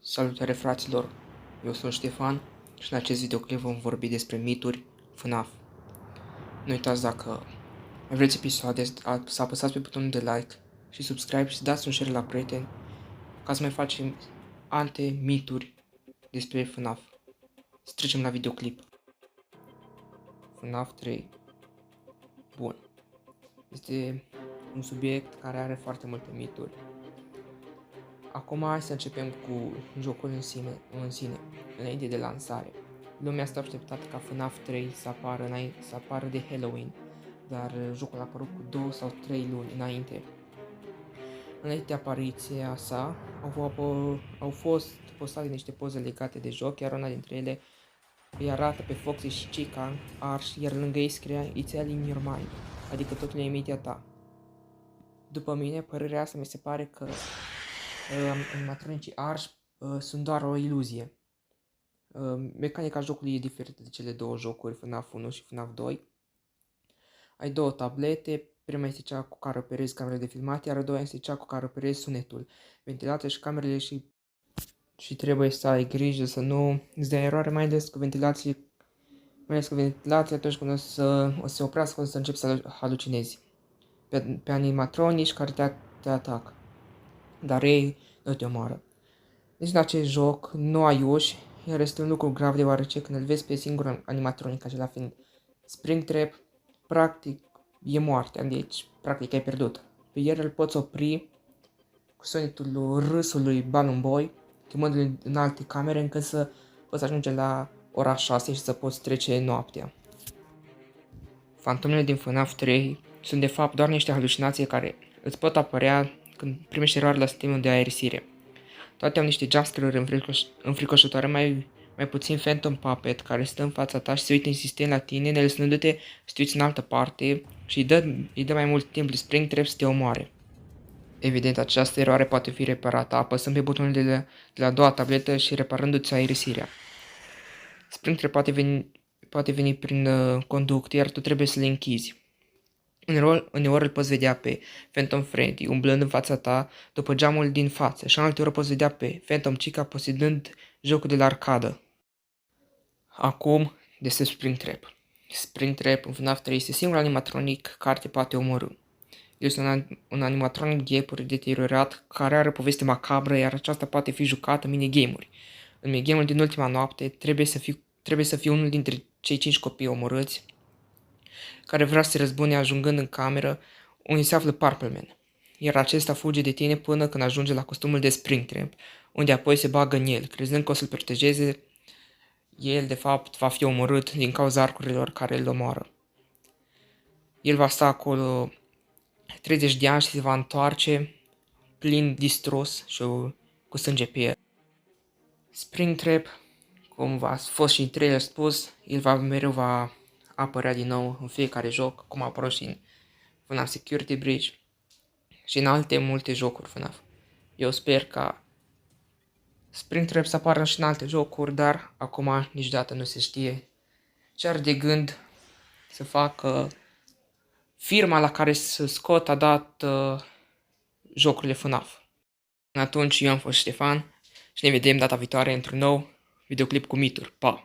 Salutare fraților, eu sunt Ștefan și în acest videoclip vom vorbi despre mituri FNAF. Nu uitați, dacă vreți episoade, să apăsați pe butonul de like și subscribe și să dați un share la prieteni ca să mai facem alte mituri despre FNAF. Să trecem la videoclip. FNAF 3. Bun. Este un subiect care are foarte multe mituri. Acum hai să începem cu jocul în sine, înainte de lansare. Lumea asta așteptat ca FNAF 3 să apară de Halloween, dar jocul a apărut cu 2 sau 3 luni înainte. Înainte de apariția sa, au fost postate niște poze legate de joc, iar una dintre ele îi arată pe Foxy și Chica arși, iar lângă ei scria "It's all in your mind", adică totul e în mintea ta. După mine, părerea asta mi se pare că animatronicii arși sunt doar o iluzie. Mecanica jocului e diferită de cele două jocuri, FNAF 1 și FNAF 2. Ai două tablete, prima este cea cu care operezi camerele de filmat, iar a doua este cea cu care operezi sunetul, ventilația și camerele și trebuie să ai grijă să nu îți dea eroare, mai ales cu ventilația atunci când o să se oprească, o să începi să halucinezi pe animatronici care te atacă, dar ei nu te omoară. Deci în acest joc nu ai uși, iar este un lucru grav deoarece când îl vezi pe singurul animatronic, acela fiind Springtrap, practic e moartea, deci practic ai pierdut. Pe el îl poți opri cu sunetul râsului Balloon Boy, chemându-l în alte camere încât să poți ajunge la ora 6 și să poți trece noaptea. Fantomele din FNAF 3 sunt de fapt doar niște halucinații care îți pot apărea când primești eroare la sistemul de aerisire. Toate au niște jumpscare-uri înfricoșătoare, mai puțin Phantom Puppet, care stă în fața ta și se uită insistent la tine, ne lăsându-te să te uiți în altă parte și îi dă mai mult timp lui Springtrap să te omoare. Evident, această eroare poate fi reparată apăsând pe butonul de la a doua tabletă și reparându-ți aerisirea. Springtrap poate veni prin conduct, iar tu trebuie să le închizi. Uneori îl poți vedea pe Phantom Freddy umblând în fața ta după geamul din față și alteori poți vedea pe Phantom Chica posedând jocul de la arcadă. Acum, despre Springtrap. Springtrap în FNAF 3 este singurul animatronic care te poate omorâ. Este un animatronic ghepuri deteriorat care are poveste macabră, iar aceasta poate fi jucată în minigame-uri. În minigame-ul din ultima noapte trebuie să fii unul dintre cei 5 copii omorâți care vrea să se răzbune ajungând în cameră unde se află Purple Man, iar acesta fuge de tine până când ajunge la costumul de Springtrap, unde apoi se bagă în el, crezând că o să-l protejeze. El, de fapt, va fi omorât din cauza arcurilor care îl omoară. El va sta acolo 30 de ani și se va întoarce plin distrus și cu sânge pe el. Springtrap, cum a fost și în trailer spus, mereu va apărea din nou în fiecare joc, cum a apărut și în FNAF Security Breach și în alte multe jocuri FNAF. Eu sper ca Springtrap să apară și în alte jocuri, dar acum niciodată nu se știe ce are de gând să facă firma la care Scott a dat jocurile FNAF. Atunci eu am fost Ștefan și ne vedem data viitoare într-un nou videoclip cu mituri. Pa!